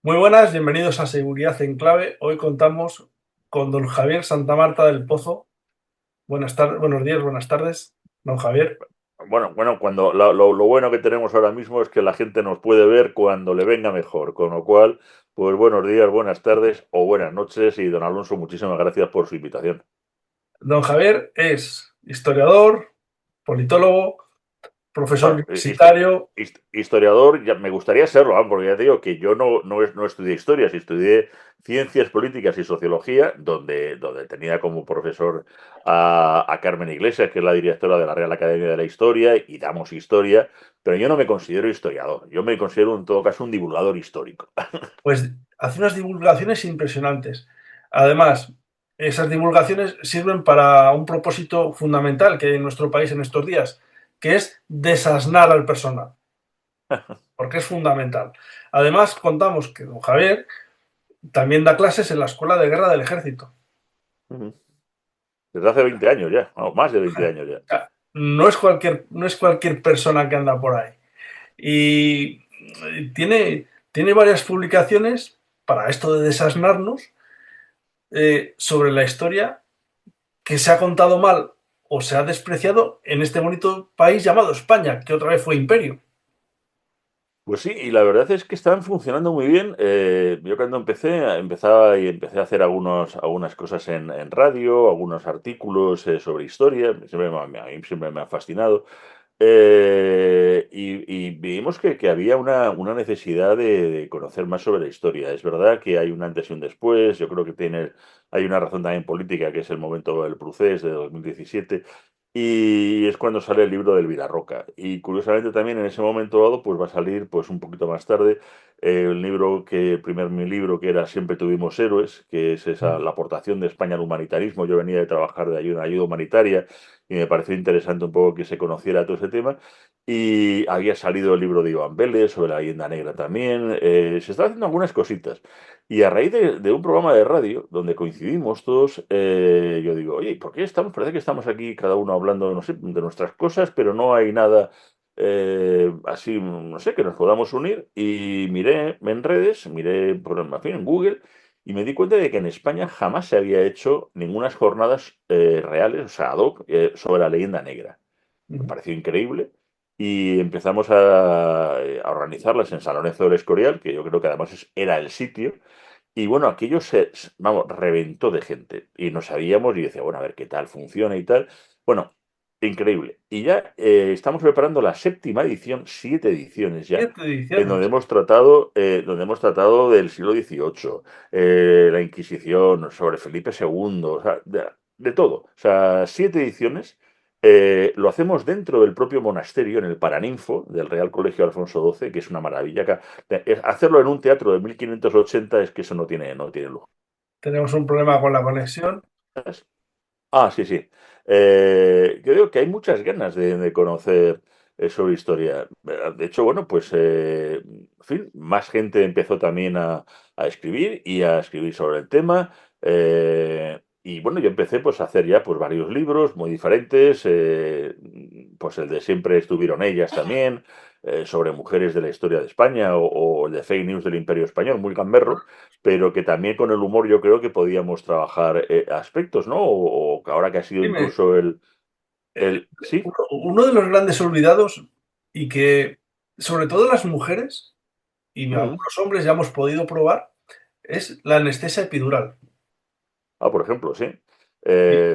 Muy buenas, bienvenidos a Seguridad en Clave. Hoy contamos con don Javier Santamarta del Pozo. Buenas tardes, buenos días, buenas tardes, don Javier. Bueno, cuando lo bueno que tenemos ahora mismo es que la gente nos puede ver cuando le venga mejor, con lo cual, pues buenos días, buenas tardes o buenas noches y don Alonso, muchísimas gracias por su invitación. Don Javier es historiador, politólogo, profesor Bueno, universitario. historiador, ya me gustaría serlo, porque ya te digo que yo no estudié historia, sí estudié ciencias políticas y sociología, donde tenía como profesor a Carmen Iglesias, que es la directora de la Real Academia de la Historia, y damos historia, pero yo no me considero historiador, yo me considero en todo caso un divulgador histórico. Pues hace unas divulgaciones impresionantes. Además, esas divulgaciones sirven para un propósito fundamental que hay en nuestro país en estos días, que es desasnar al personal, porque es fundamental. Además, contamos que don Javier también da clases en la Escuela de Guerra del Ejército. Desde hace 20 años ya, o más de 20 años ya. O sea, no es cualquier persona que anda por ahí. Y tiene varias publicaciones para esto de desasnarnos sobre la historia que se ha contado mal o se ha despreciado en este bonito país llamado España, que otra vez fue imperio. Pues sí, y la verdad es que están funcionando muy bien. Yo cuando empecé a hacer algunas cosas en radio, algunos artículos sobre historia, a mí siempre me ha fascinado. Y vimos que había una necesidad de conocer más sobre la historia. Es verdad que hay un antes y un después. Yo creo que hay una razón también política, que es el momento del procés de 2017. Y es cuando sale el libro del Villarroca. Y curiosamente también en ese momento dado, pues va a salir, pues un poquito más tarde, mi libro, que era Siempre tuvimos héroes, que es la aportación de España al humanitarismo. Yo venía de trabajar de ayuda humanitaria y me pareció interesante un poco que se conociera todo ese tema. Y había salido el libro de Iván Vélez sobre la leyenda negra también. Se están haciendo algunas cositas. Y a raíz de un programa de radio donde coincidimos todos, yo digo, oye, ¿por qué estamos? Parece que estamos aquí cada uno hablando, no sé, de nuestras cosas, pero no hay nada así, no sé, que nos podamos unir. Y miré en redes, miré en fin, en Google, y me di cuenta de que en España jamás se había hecho ninguna jornadas reales, o sea, ad hoc, sobre la leyenda negra. Me pareció increíble. Y empezamos a organizarlas en San Lorenzo del Escorial, que yo creo que además era el sitio. Y bueno, aquello vamos, reventó de gente. Y no sabíamos, y decía, bueno, a ver qué tal funciona y tal. Bueno, increíble. Y ya estamos preparando la séptima edición, 7 ediciones ya, Siete en donde ediciones. hemos tratado del siglo XVIII, la Inquisición, sobre Felipe II, o sea, de todo. O sea, 7 ediciones. Lo hacemos dentro del propio monasterio, en el Paraninfo del Real Colegio Alfonso XII, que es una maravilla. Hacerlo en un teatro de 1580 es que eso no tiene lujo. Tenemos un problema con la conexión. Ah, sí, sí. Yo digo que hay muchas ganas de conocer sobre historia. De hecho, bueno, pues, en fin, más gente empezó también a escribir y a escribir sobre el tema. Y bueno, yo empecé pues a hacer ya pues varios libros muy diferentes. Pues el de Siempre estuvieron ellas también, sobre mujeres de la historia de España, o el de Fake News del Imperio Español, muy gamberro, pero que también con el humor yo creo que podíamos trabajar aspectos, ¿no? O ahora que ha sido Dime, incluso ¿Sí? uno de los grandes olvidados y que, sobre todo las mujeres y Mm. algunos hombres ya hemos podido probar, es la anestesia epidural. Ah, por ejemplo, sí.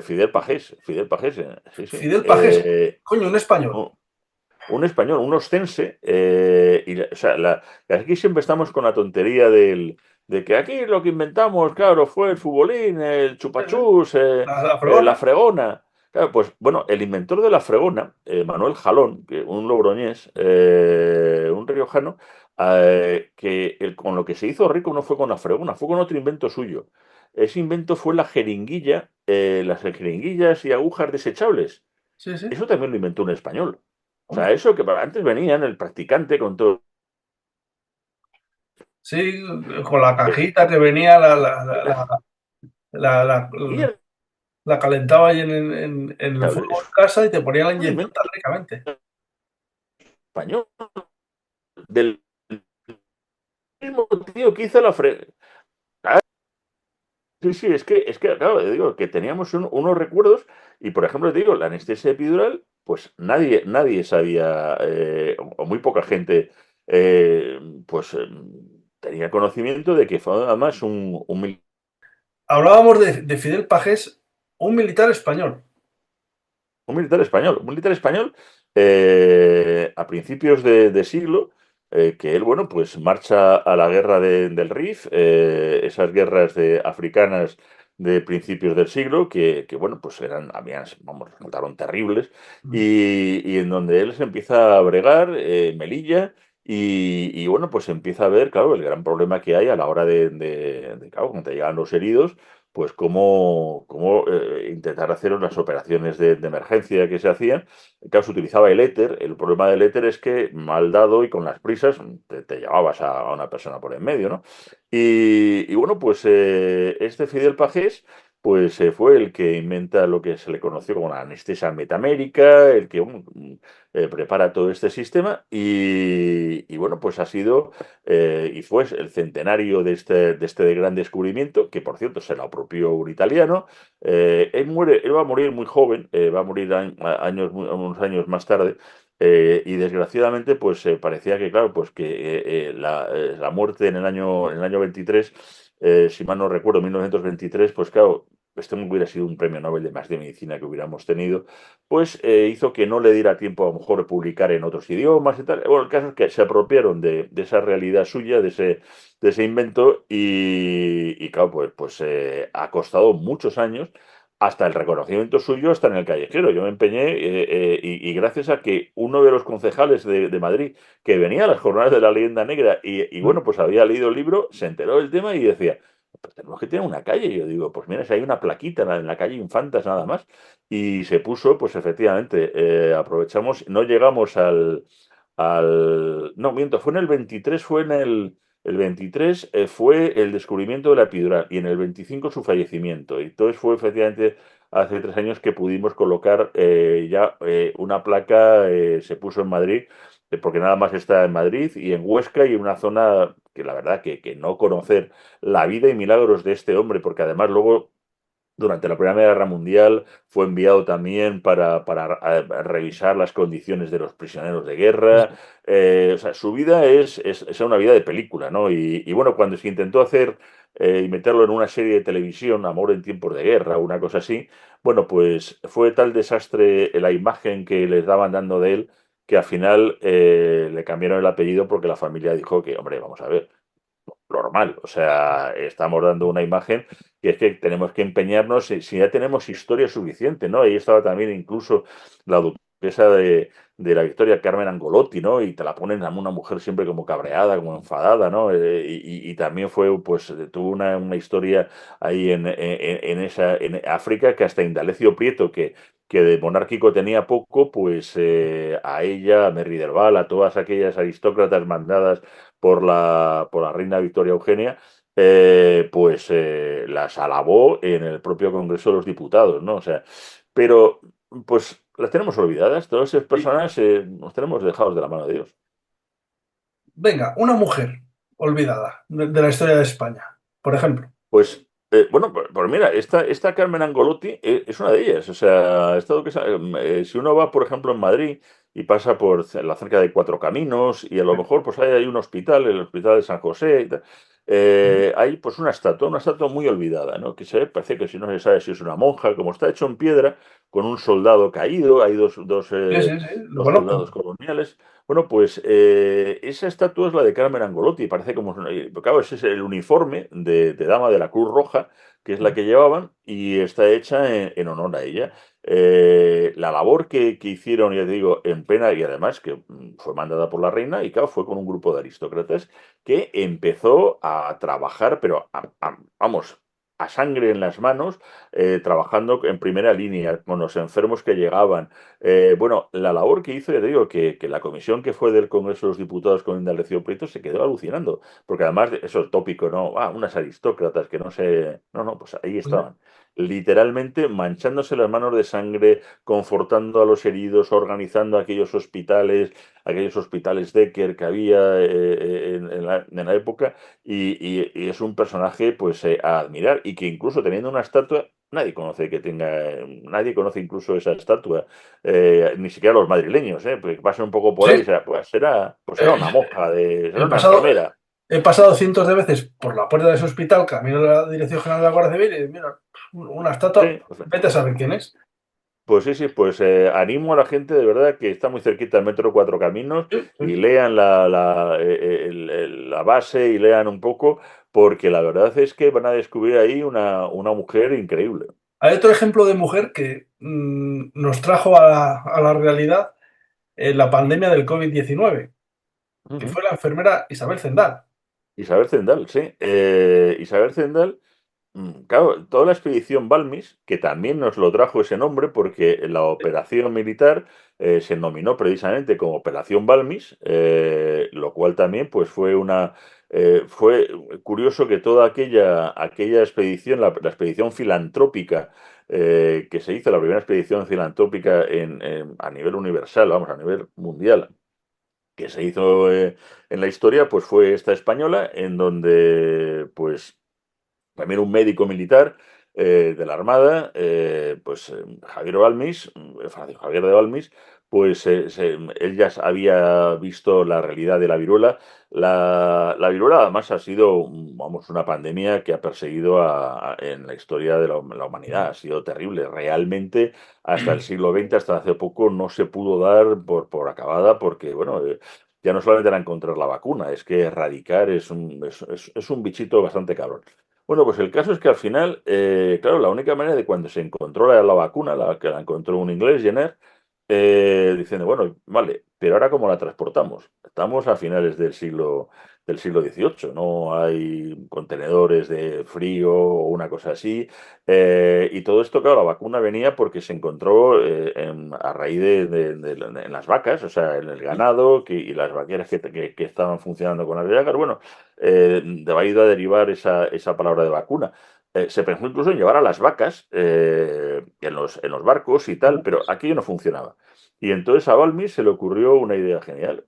Fidel Pajés, sí, sí. Fidel Pajés, coño, un español. Un, un español, un ostense, o sea, aquí siempre estamos con la tontería de que aquí lo que inventamos, claro, fue el futbolín, el chupachús, La la fregona. fregona. Claro, pues bueno, el inventor de la fregona, Manuel Jalón, un logroñés, un riojano, con lo que se hizo rico no fue con la fregona, fue con otro invento suyo. Ese invento fue la jeringuilla, las jeringuillas y agujas desechables. Sí, sí. Eso también lo inventó un español. O Hombre, sea, eso que antes venían el practicante con todo. sí, con la cajita que venía, la, la- Y el la calentaba ahí en el cable fuego es en casa y te ponía la un inyección invento tan ricamente. español del mismo tío que hizo la Sí, sí, es que, claro, digo, que teníamos unos recuerdos y, por ejemplo, te digo, la anestesia epidural, pues nadie sabía, o muy poca gente, eh, pues tenía conocimiento de que fue además Hablábamos de Fidel Pajés, un militar español. un militar español a principios de siglo, que él, bueno, pues marcha a la guerra del Rif, esas guerras africanas de principios del siglo, bueno, pues vamos, resultaron terribles, y en donde él se empieza a bregar, Melilla, bueno, pues empieza a ver, claro, el gran problema que hay a la hora claro, cuando te llegan los heridos, pues cómo intentar hacer unas operaciones de emergencia que se hacían. Claro, se utilizaba el éter. El problema del éter es que mal dado y con las prisas te llevabas a una persona por en medio, ¿no? Bueno, pues este Fidel Pajés pues fue el que inventa lo que se le conoció como la anestesia metamérica, el que bueno, prepara todo este sistema bueno, pues ha sido y fue el centenario de este gran descubrimiento, que por cierto se lo apropió un italiano. Él va a morir muy joven, va a morir unos años más tarde. Y desgraciadamente, pues parecía que, claro, pues que la muerte en el año 23, si mal no recuerdo, 1923, pues claro, este no hubiera sido un premio Nobel de más de medicina que hubiéramos tenido, pues hizo que no le diera tiempo a lo mejor de publicar en otros idiomas y tal. Bueno, el caso es que se apropiaron de esa realidad suya, de ese invento claro, pues ha costado muchos años hasta el reconocimiento suyo, hasta en el callejero. Yo me empeñé y gracias a que uno de los concejales de Madrid, que venía a las jornadas de la leyenda negra bueno, pues había leído el libro, se enteró del tema y decía, pues tenemos que tener una calle. Y yo digo, pues mira, si hay una plaquita en la calle Infantas nada más. Y se puso, pues efectivamente, aprovechamos, no llegamos no, miento, fue en el 23, el 23 fue el descubrimiento de la epidural y en el 25 su fallecimiento. Y entonces fue efectivamente hace 3 años que pudimos colocar ya una placa, se puso en Madrid, porque nada más está en Madrid y en Huesca y en una zona que la verdad que no conocer la vida y milagros de este hombre, porque además luego durante la Primera Guerra Mundial fue enviado también para revisar las condiciones de los prisioneros de guerra. O sea, su vida es una vida de película, ¿no? Bueno, cuando se intentó hacer y meterlo en una serie de televisión, Amor en tiempos de guerra, una cosa así, bueno, pues fue tal desastre la imagen que les daban dando de él que al final le cambiaron el apellido porque la familia dijo que, hombre, vamos a ver, normal. O sea, estamos dando una imagen que es que tenemos que empeñarnos si ya tenemos historia suficiente, ¿no? Ahí estaba también incluso la duquesa de la Victoria, Carmen Angolotti, ¿no? Y te la ponen a una mujer siempre como cabreada, como enfadada, ¿no? Y también fue, pues, tuvo una historia ahí en África que hasta Indalecio Prieto, que de monárquico tenía poco, pues a ella, a Merry del Val, a todas aquellas aristócratas mandadas por la reina Victoria Eugenia, pues las alabó en el propio Congreso de los Diputados, ¿no? O sea, pero pues las tenemos olvidadas, todas esas Y, personas nos tenemos dejados de la mano de Dios. venga, una mujer olvidada de la historia de España, por ejemplo. Pues bueno, pues mira, esta Carmen Angolotti es una de ellas. O sea, si uno va, por ejemplo, en Madrid y pasa por la cerca de Cuatro Caminos y a lo mejor pues hay un hospital, el Hospital de San José, y tal, hay pues una estatua muy olvidada, ¿no? Que parece que si no se sabe si es una monja, como está hecho en piedra, con un soldado caído, hay Sí, sí, sí, lo dos soldados conozco. coloniales. Bueno, pues esa estatua es la de Carmen Angolotti, parece como, claro, ese es el uniforme de dama de la Cruz Roja, que es la que llevaban, y está hecha en honor a ella. La labor que hicieron, ya te digo, en pena, y además que fue mandada por la reina, y claro, fue con un grupo de aristócratas que empezó a trabajar, pero vamos, a sangre en las manos, trabajando en primera línea con los enfermos que llegaban. Bueno, la labor que hizo, ya te digo, que la comisión que fue del Congreso de los Diputados con Indalecio Prieto se quedó alucinando, porque además eso es tópico, ¿no? Unas aristócratas que no sé, no, no, pues ahí Pues, estaban. literalmente manchándose las manos de sangre, confortando a los heridos, organizando aquellos hospitales Decker que había en la época, y es un personaje pues a admirar, y que incluso teniendo una estatua, nadie conoce incluso esa estatua, ni siquiera los madrileños, porque pasen un poco por ahí, Sí, y será, pues será una monja, será he una pasado, enfermera. he pasado cientos de veces por la puerta de ese hospital, camino a la Dirección General de la Guardia Civil y mira, una estatua, Sí, vete a saber quién es. pues sí, sí, pues animo a la gente de verdad que está muy cerquita del metro Cuatro Caminos, Sí, y sí. lean la base y lean un poco, porque la verdad es que van a descubrir ahí una mujer increíble. Hay otro ejemplo de mujer que nos trajo a la realidad la pandemia del COVID-19, que Ujú. fue la enfermera Isabel Zendal. Isabel Zendal, sí. Isabel Zendal. Claro, toda la expedición Balmis, que también nos lo trajo ese nombre porque la operación militar se nominó precisamente como Operación Balmis, lo cual también pues fue curioso que toda aquella expedición, la expedición filantrópica que se hizo, la primera expedición filantrópica a nivel universal, vamos, a nivel mundial, que se hizo en la historia, pues fue esta española, en donde pues también un médico militar de la Armada, Javier Balmis, Francisco Javier de Balmis, pues él ya había visto la realidad de la viruela. La viruela además ha sido, vamos, una pandemia que ha perseguido en la historia de la humanidad. Ha sido terrible. Realmente, hasta el siglo XX, hasta hace poco, no se pudo dar por acabada porque, bueno, ya no solamente era encontrar la vacuna, es que erradicar es un bichito bastante cabrón. Bueno, pues el caso es que al final, claro, la única manera de cuando se encontró la vacuna, la que la encontró un inglés, Jenner, diciendo, bueno, vale, pero ahora ¿cómo la transportamos? Estamos a finales del siglo XVIII, no hay contenedores de frío o una cosa así. Y todo esto, claro, la vacuna venía porque se encontró a raíz en las vacas, o sea, en el ganado, y las vaqueras que estaban funcionando con las vacas. Bueno, de ahí ido a derivar esa palabra de vacuna. Se pensó incluso en llevar a las vacas en los barcos y tal, pero aquello no funcionaba. Y entonces a Balmi se le ocurrió una idea genial,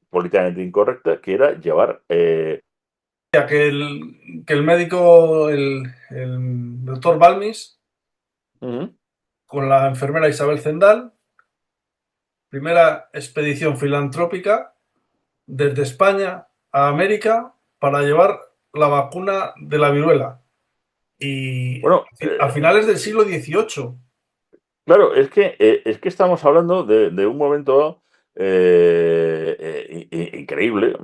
políticamente incorrecta, que era llevar. Que el médico, el doctor Balmis, Ujú. con la enfermera Isabel Zendal, primera expedición filantrópica desde España a América para llevar la vacuna de la viruela. Y Bueno, a finales del siglo XVIII. claro, es que estamos hablando de un momento increíble,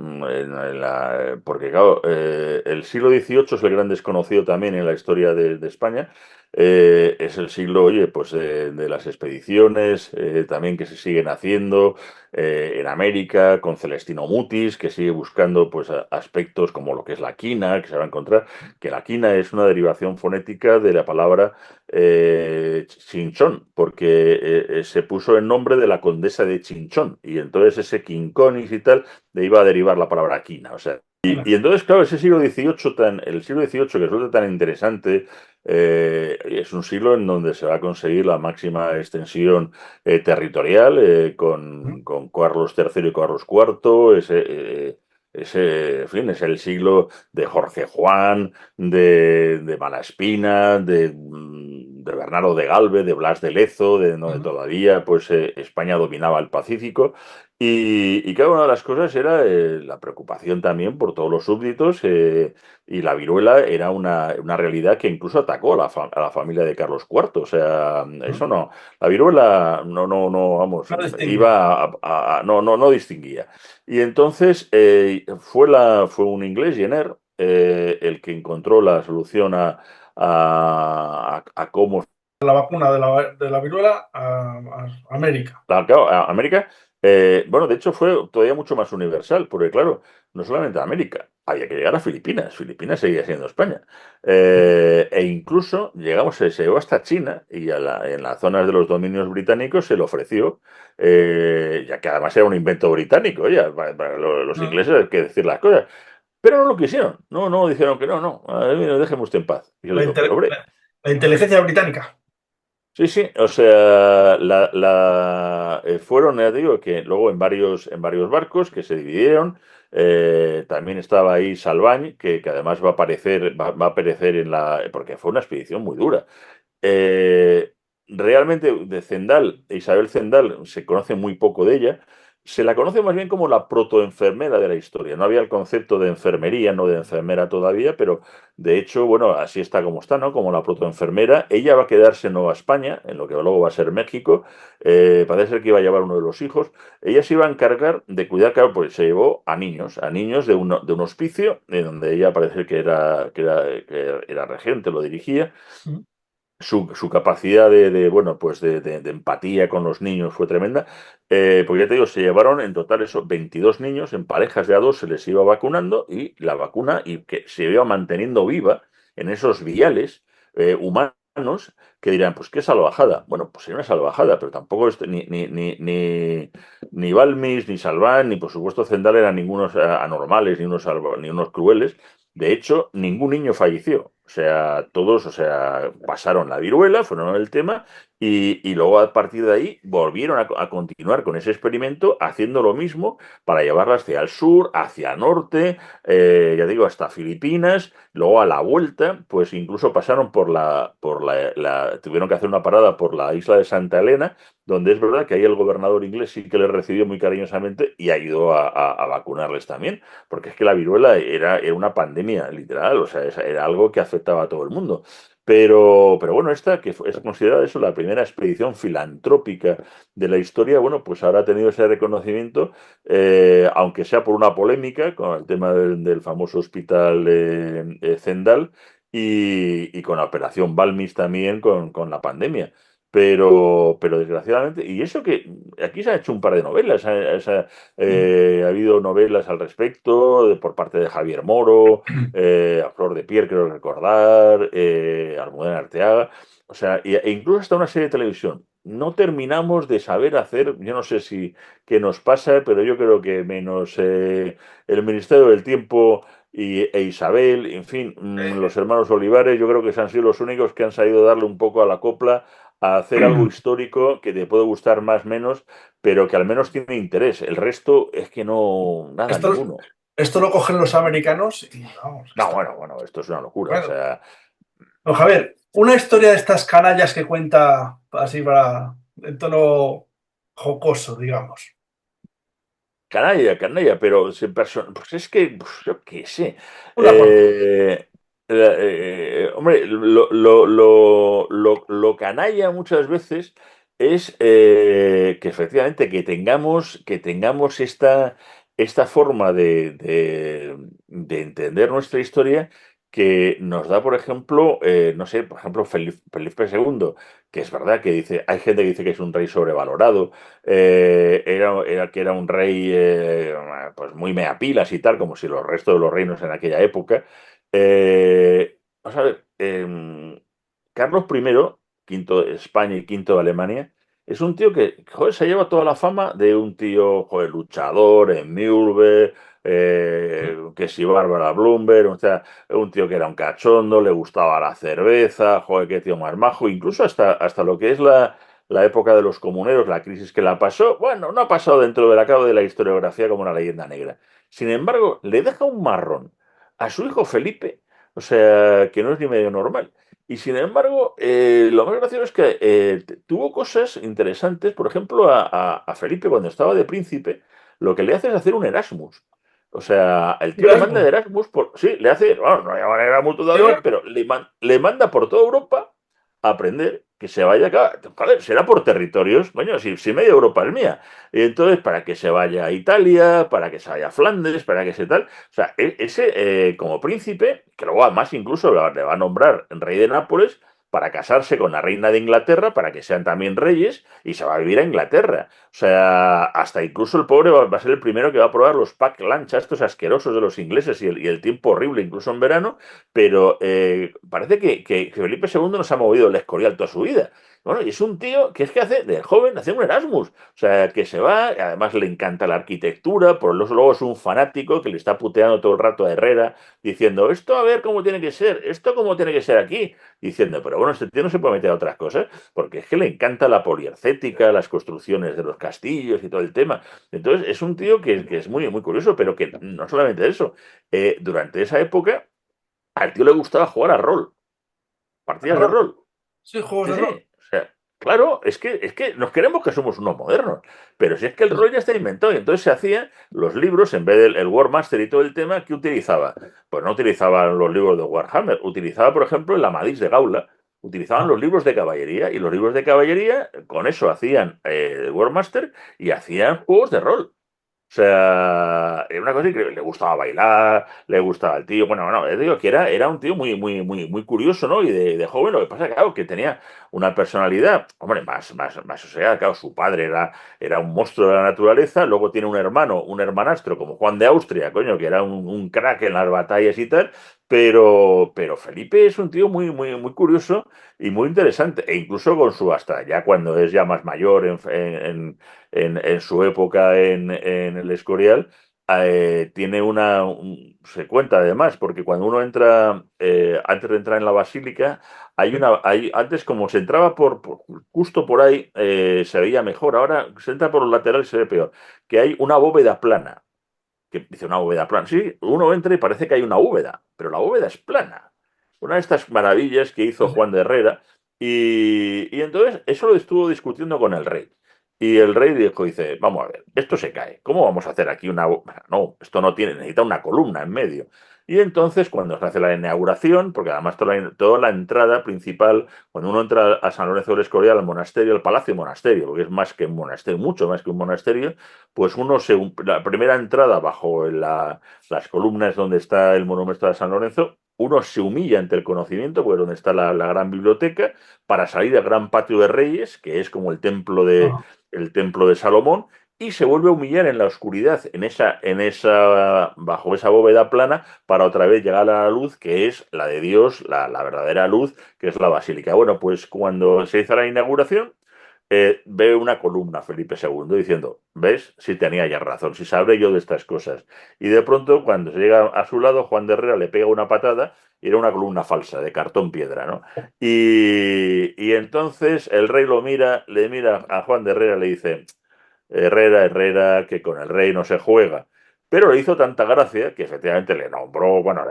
porque claro, el siglo XVIII es el gran desconocido también en la historia de España. Es el siglo, oye, pues de las expediciones también que se siguen haciendo en América, con Celestino Mutis, que sigue buscando pues aspectos como lo que es la quina, que se va a encontrar, que la quina es una derivación fonética de la palabra Chinchón, porque se puso el nombre de la condesa de Chinchón, y entonces ese quinconis y tal, le iba a derivar la palabra quina, o sea. Y entonces, claro, ese el siglo XVIII que resulta tan interesante, es un siglo en donde se va a conseguir la máxima extensión territorial con Carlos III y Carlos IV, en fin, es el siglo de Jorge Juan, de Malaspina, de Bernardo de Galvez, de Blas de Lezo, de donde todavía pues, España dominaba el Pacífico. Y claro, una de las cosas era la preocupación también por todos los súbditos, y la viruela era una realidad que incluso atacó a la familia de Carlos IV. O sea, eso no, la viruela no, vamos, No distinguía. iba no distinguía. Y entonces fue un inglés, Jenner, el que encontró la solución a cómo. La vacuna de la viruela a América. Claro, América, bueno, de hecho fue todavía mucho más universal, porque claro, no solamente a América, había que llegar a Filipinas. Filipinas seguía siendo España. E incluso se llegó hasta China, y en las zonas de los dominios británicos se le ofreció, ya que además era un invento británico, ya, para los ingleses hay que decir las cosas. Pero no lo quisieron, no dijeron que no, mire, déjeme usted en paz. Y yo La, digo, pero inte- hombre. La inteligencia británica. Sí, sí, o sea, fueron, ya te digo, que luego en varios barcos que se dividieron, también estaba ahí Salvañ, que además va a aparecer, va a aparecer porque fue una expedición muy dura. Eh, Realmente de Zendal, de Isabel Zendal, se conoce muy poco de ella. Se la conoce más bien como la protoenfermera de la historia. No había el concepto de enfermería, no de enfermera todavía, pero de hecho, bueno, así está como está, ¿no? Como la protoenfermera. Ella va a quedarse en Nueva España, en lo que luego va a ser México. Parece ser que iba a llevar uno de los hijos. Ella se iba a encargar de cuidar, claro, pues se llevó a niños de un hospicio, en donde ella parece que era regente, lo dirigía. Mm. Su capacidad bueno, pues de empatía con los niños fue tremenda, porque ya te digo, se llevaron en total eso, 22 niños en parejas de a dos, se les iba vacunando y la vacuna y que se iba manteniendo viva en esos viales humanos que dirán, pues qué salvajada. Bueno, pues sería una salvajada, pero tampoco ni Balmis, ni Salván, ni por supuesto Zendal eran ningunos anormales, ni unos crueles. De hecho, ningún niño falleció. O sea, todos, o sea, pasaron la viruela, fueron el tema, y luego a partir de ahí volvieron a continuar con ese experimento, haciendo lo mismo para llevarla hacia el sur, hacia el norte, ya digo, hasta Filipinas, luego a la vuelta, pues incluso pasaron tuvieron que hacer una parada por la isla de Santa Elena, donde es verdad que ahí el gobernador inglés sí que les recibió muy cariñosamente y ayudó a vacunarles también porque es que la viruela era una pandemia, literal, o sea, era algo que afectaba a todo el mundo. Pero bueno, esta que es considerada eso la primera expedición filantrópica de la historia, bueno, pues ahora ha tenido ese reconocimiento, aunque sea por una polémica con el tema del famoso hospital Zendal y con la operación Balmis también con la pandemia. Pero desgraciadamente, y eso que aquí se ha hecho un par de novelas, Mm. ha habido novelas al respecto por parte de Javier Moro, a Flor de Piel, creo recordar, Almudena Arteaga, o sea, e incluso hasta una serie de televisión. No terminamos de saber hacer, yo no sé si qué nos pasa, pero yo creo que menos el Ministerio del Tiempo e Isabel, en fin, los hermanos Olivares, yo creo que se han sido los únicos que han sabido darle un poco a la copla a hacer algo histórico que te puede gustar más o menos, pero que al menos tiene interés. El resto es que no, nada, Esto, ninguno. esto lo cogen los americanos y vamos, No, esto. bueno, esto es una locura. O Bueno, sea, don Javier, una historia de estas canallas que cuenta así para en tono jocoso, digamos. canalla, canalla, pero pues es que, pues, yo qué sé. Una cuanta. Hombre, lo canalla muchas veces es que efectivamente que tengamos esta forma de entender nuestra historia que nos da, por ejemplo, no sé, por ejemplo, Felipe II, que es verdad que dice, hay gente que dice que es un rey sobrevalorado, que era un rey pues muy meapilas y tal, como si los restos de los reinos en aquella época. Vamos a ver, Carlos I, quinto de España y quinto de Alemania, es un tío que, joder, se lleva toda la fama de un tío, joder, luchador en Nürnberg, que si Bárbara Blumberg, o sea, un tío que era un cachondo, le gustaba la cerveza, joder, qué tío más majo, incluso hasta lo que es la época de los comuneros, la crisis que la pasó, bueno, no ha pasado dentro del acabo de la historiografía como una leyenda negra. Sin embargo, le deja un marrón a su hijo Felipe, o sea, que no es ni medio normal. Y sin embargo, lo más gracioso es que tuvo cosas interesantes, por ejemplo, a Felipe cuando estaba de príncipe, lo que le hace es hacer un Erasmus. O sea, el tío le manda de Erasmus. Erasmus sí, le hace, bueno, no llaman Erasmus Y todavía, bueno, pero le manda por toda Europa a aprender, que se vaya acá, joder, será por territorios, bueno, si media Europa es mía. Y entonces, para que se vaya a Italia, para que se vaya a Flandes, para que se tal. O sea, ese como príncipe, que luego además incluso le va a nombrar rey de Nápoles para casarse con la reina de Inglaterra, para que sean también reyes, y se va a vivir a Inglaterra. O sea, hasta incluso el pobre va a ser el primero que va a probar los pack lunch, estos asquerosos de los ingleses, y el tiempo horrible, incluso en verano, pero parece que Felipe II nos ha movido el escorial toda su vida. Bueno, y es un tío que es que hace, de joven, hace un Erasmus. O sea, que se va, además le encanta la arquitectura, por eso luego es un fanático que le está puteando todo el rato a Herrera, diciendo, esto a ver cómo tiene que ser, esto cómo tiene que ser aquí. Diciendo, pero bueno, este tío no se puede meter a otras cosas, porque es que le encanta la poliarcética, las construcciones de los castillos y todo el tema. Entonces, es un tío que es muy, muy curioso, pero que no solamente eso. Durante esa época, al tío le gustaba jugar a rol, partidas de Rol. rol. Sí, juegos Sí, de sí. rol. O sea, claro, es que nos queremos que somos unos modernos, pero si es que el rol ya está inventado y entonces se hacían los libros, en vez del el War Master y todo el tema, ¿qué utilizaba? Pues no utilizaban los libros de Warhammer, utilizaba, por ejemplo, el Amadís de Gaula, utilizaban Ah, los libros de caballería y los libros de caballería, con eso hacían el War Master y hacían juegos de rol. O sea, era una cosa increíble. Le gustaba bailar, le gustaba el tío. Bueno, bueno, digo que era un tío muy, muy, muy, muy curioso, ¿no? Y de joven, lo que pasa, claro, que tenía una personalidad, hombre, más, o sea, claro, su padre era un monstruo de la naturaleza, luego tiene un hermano, un hermanastro como Juan de Austria, coño, que era un crack en las batallas y tal, pero Felipe es un tío muy, muy, muy curioso y muy interesante, e incluso con su, hasta ya cuando es ya más mayor en su época en el Escorial, tiene se cuenta además, porque cuando uno entra, antes de entrar en la basílica, sí. antes como se entraba justo por ahí, se veía mejor, ahora se entra por los laterales y se ve peor, que hay una bóveda plana, que dice una bóveda plana, sí, uno entra y parece que hay una bóveda, pero la bóveda es plana. Una de estas maravillas que hizo Sí, sí. Juan de Herrera, y entonces eso lo estuvo discutiendo con el rey. Y el rey dijo, dice, vamos a ver, esto se cae. ¿Cómo vamos a hacer aquí una... No, esto no tiene, necesita una columna en medio. Y entonces cuando se hace la inauguración, porque además toda la entrada principal, cuando uno entra a San Lorenzo del Escorial, al monasterio, al palacio monasterio, porque es más que un monasterio, mucho más que un monasterio, pues la primera entrada bajo las columnas donde está el monumento de San Lorenzo, uno se humilla ante el conocimiento, pues donde está la gran biblioteca, para salir al gran patio de Reyes, que es como Ajá. el templo de Salomón, y se vuelve a humillar en la oscuridad, bajo esa bóveda plana, para otra vez llegar a la luz, que es la de Dios, la verdadera luz, que es la basílica. Bueno, pues cuando se hizo la inauguración, ve una columna Felipe II diciendo, ¿ves? Si tenía ya razón, si sabré yo de estas cosas. Y de pronto, cuando se llega a su lado, Juan de Herrera le pega una patada y era una columna falsa, de cartón piedra, ¿no? Y entonces el rey le mira a Juan de Herrera y le dice, Herrera, Herrera, que con el rey no se juega. Pero le hizo tanta gracia que efectivamente le nombró, bueno,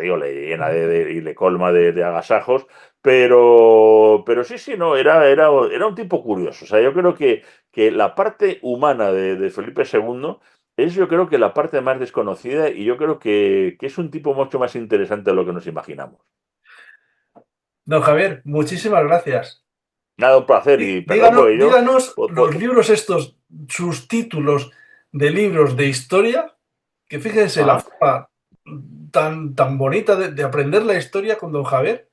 digo, le llena y le colma de agasajos, pero sí, sí, no, era un tipo curioso. O sea, yo creo que la parte humana de Felipe II es, yo creo que la parte más desconocida y yo creo que es un tipo mucho más interesante de lo que nos imaginamos. Don Javier, muchísimas gracias. Nada, un placer y perdón Díganos, porque yo... díganos po- los po- libros estos, sus títulos de libros de historia, que fíjense la ah, forma tan bonita de aprender la historia con don Javier.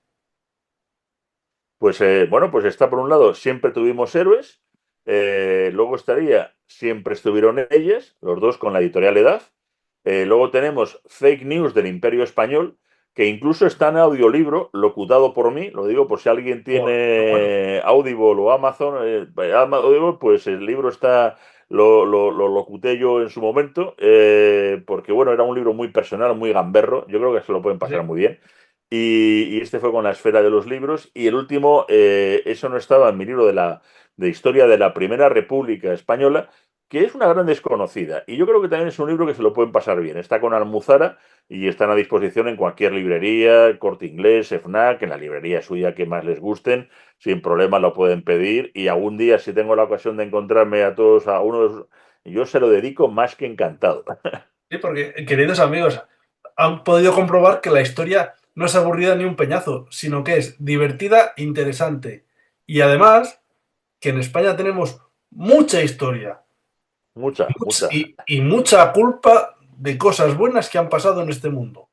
Pues bueno, pues está por un lado, siempre tuvimos héroes, luego estaría, siempre estuvieron ellas, los dos con la editorial Edad, luego tenemos Fake News del Imperio Español, que incluso está en audiolibro, locutado por mí, lo digo por si alguien Joder, qué bueno. tiene Audible o Amazon, Audible, pues el libro está, lo locuté yo en su momento, porque bueno, era un libro muy personal, muy gamberro, yo creo que se lo pueden pasar Sí. muy bien. Y este fue con la esfera de los libros. Y el último, eso no estaba en mi libro de historia de la Primera República Española, que es una gran desconocida. Y yo creo que también es un libro que se lo pueden pasar bien. Está con Almuzara y están a disposición en cualquier librería, Corte Inglés, FNAC, en la librería suya que más les gusten. Sin problema lo pueden pedir. Y algún día, si tengo la ocasión de encontrarme a todos, a uno de esos, yo se lo dedico más que encantado. Sí, porque, queridos amigos, han podido comprobar que la historia no es aburrida ni un peñazo, sino que es divertida, interesante. Y además, que en España tenemos mucha historia Mucha, mucha. y mucha culpa de cosas buenas que han pasado en este mundo.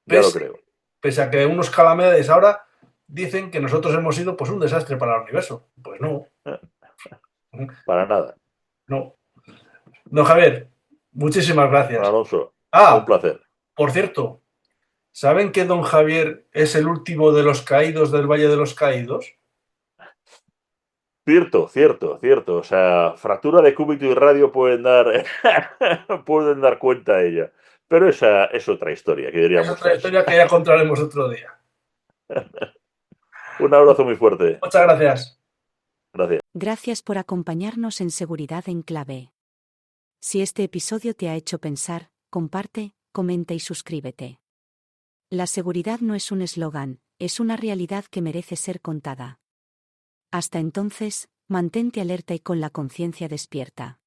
Ya lo Pese, creo. pese a que unos calamidades ahora dicen que nosotros hemos sido pues un desastre para el universo. Pues no, Para nada. no. Don Javier, muchísimas Don gracias. Alonso, un Ah, placer. por cierto, ¿saben que don Javier es el último de los caídos del Valle de los Caídos? Cierto, cierto, cierto. O sea, fractura de cúbito y radio pueden dar, pueden dar cuenta a ella. Pero esa es otra historia, que Es diríamos otra tres. historia que ya contaremos otro día. Un abrazo muy fuerte. Muchas gracias. Gracias. Gracias por acompañarnos en Seguridad en Clave. Si este episodio te ha hecho pensar, comparte, comenta y suscríbete. La seguridad no es un eslogan, es una realidad que merece ser contada. Hasta entonces, mantente alerta y con la conciencia despierta.